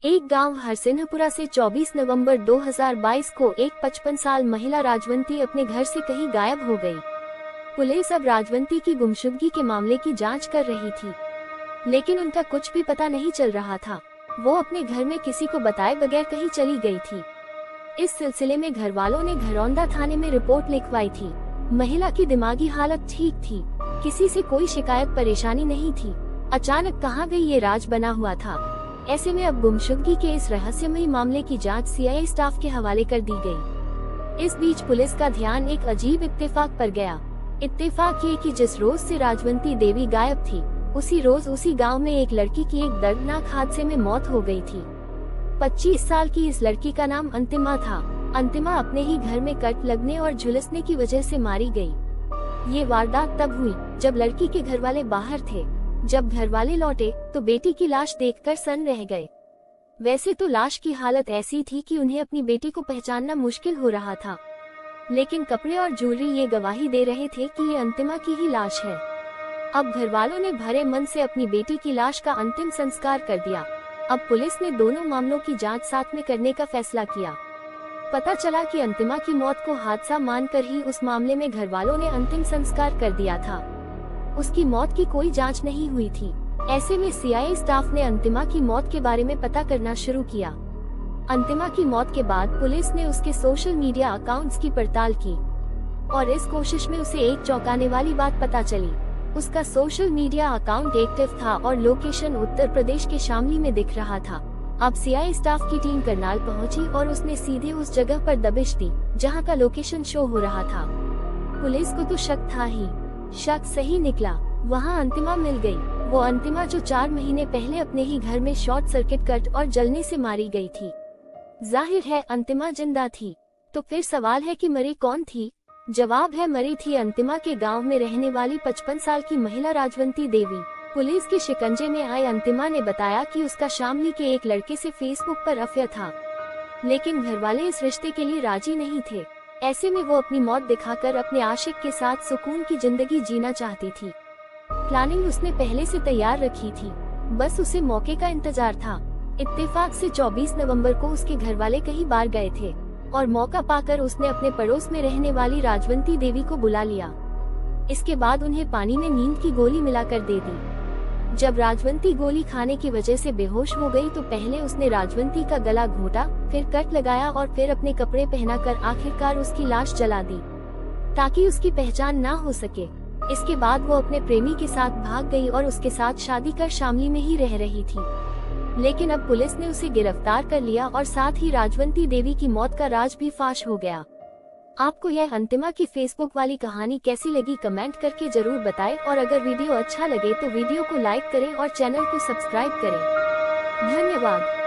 एक गांव हरसिन्हपुरा से 24 नवंबर 2022 को एक 55 साल महिला राजवंती अपने घर से कहीं गायब हो गई। पुलिस अब राजवंती की गुमशुदगी के मामले की जांच कर रही थी, लेकिन उनका कुछ भी पता नहीं चल रहा था। वो अपने घर में किसी को बताए बगैर कहीं चली गई थी। इस सिलसिले में घर वालों ने घरौंदा थाने में रिपोर्ट लिखवाई थी। महिला की दिमागी हालत ठीक थी, किसी से कोई शिकायत परेशानी नहीं थी। अचानक कहाँ गई ये राज बना हुआ था। ऐसे में अब गुमशुदगी के इस रहस्यमयी मामले की जांच सीआईए स्टाफ के हवाले कर दी गई। इस बीच पुलिस का ध्यान एक अजीब इत्तेफाक पर गया। इत्तेफाक ये कि जिस रोज से राजवंती देवी गायब थी, उसी रोज उसी गांव में एक लड़की की एक दर्दनाक हादसे में मौत हो गई थी। 25 साल की इस लड़की का नाम अंतिमा था। अंतिमा अपने ही घर में कट लगने और झुलसने की वजह से मारी गई। ये वारदात तब हुई जब लड़की के घर वाले बाहर थे। जब घर वाले लौटे तो बेटी की लाश देखकर सन्न रह गए। वैसे तो लाश की हालत ऐसी थी कि उन्हें अपनी बेटी को पहचानना मुश्किल हो रहा था, लेकिन कपड़े और ज्वेलरी ये गवाही दे रहे थे कि ये अंतिमा की ही लाश है। अब घर वालों ने भरे मन से अपनी बेटी की लाश का अंतिम संस्कार कर दिया। अब पुलिस ने दोनों मामलों की जांच साथ में करने का फैसला किया। पता चला कि अंतिमा की मौत को हादसा मानकर ही उस मामले में घर वालों ने अंतिम संस्कार कर दिया था। उसकी मौत की कोई जांच नहीं हुई थी। ऐसे में सीआईए स्टाफ ने अंतिमा की मौत के बारे में पता करना शुरू किया। अंतिमा की मौत के बाद पुलिस ने उसके सोशल मीडिया अकाउंट्स की पड़ताल की और इस कोशिश में उसे एक चौंकाने वाली बात पता चली। उसका सोशल मीडिया अकाउंट एक्टिव था और लोकेशन उत्तर प्रदेश के शामली में दिख रहा था। अब सीआईए स्टाफ की टीम करनाल पहुंची और उसने सीधे उस जगह पर दबिश दी जहां का लोकेशन शो हो रहा था। पुलिस को तो शक था ही, शक सही निकला। वहां अंतिमा मिल गई। वो अंतिमा जो 4 महीने पहले अपने ही घर में शॉर्ट सर्किट कट और जलने से मारी गई थी। जाहिर है अंतिमा जिंदा थी। तो फिर सवाल है कि मरी कौन थी? जवाब है, मरी थी अंतिमा के गांव में रहने वाली 55 साल की महिला राजवंती देवी। पुलिस के शिकंजे में आई अंतिमा ने बताया कि उसका शामली के एक लड़के से फेसबुक पर अफेयर था, लेकिन घर वाले इस रिश्ते के लिए राजी नहीं थे। ऐसे में वो अपनी मौत दिखाकर अपने आशिक के साथ सुकून की जिंदगी जीना चाहती थी। प्लानिंग उसने पहले से तैयार रखी थी, बस उसे मौके का इंतजार था। इत्तेफाक से 24 नवंबर को उसके घर वाले कहीं बाहर गए थे और मौका पाकर उसने अपने पड़ोस में रहने वाली राजवंती देवी को बुला लिया। इसके बाद उन्हें पानी में नींद की गोली मिलाकर दे दी। जब राजवंती गोली खाने की वजह से बेहोश हो गई तो पहले उसने राजवंती का गला घोटा, फिर कट लगाया और फिर अपने कपड़े पहनाकर आखिरकार उसकी लाश जला दी ताकि उसकी पहचान ना हो सके। इसके बाद वो अपने प्रेमी के साथ भाग गई और उसके साथ शादी कर शामली में ही रह रही थी। लेकिन अब पुलिस ने उसे गिरफ्तार कर लिया और साथ ही राजवंती देवी की मौत का राज भी फाश हो गया। आपको यह अंतिमा की फेसबुक वाली कहानी कैसी लगी कमेंट करके जरूर बताएं और अगर वीडियो अच्छा लगे तो वीडियो को लाइक करें और चैनल को सब्सक्राइब करें। धन्यवाद।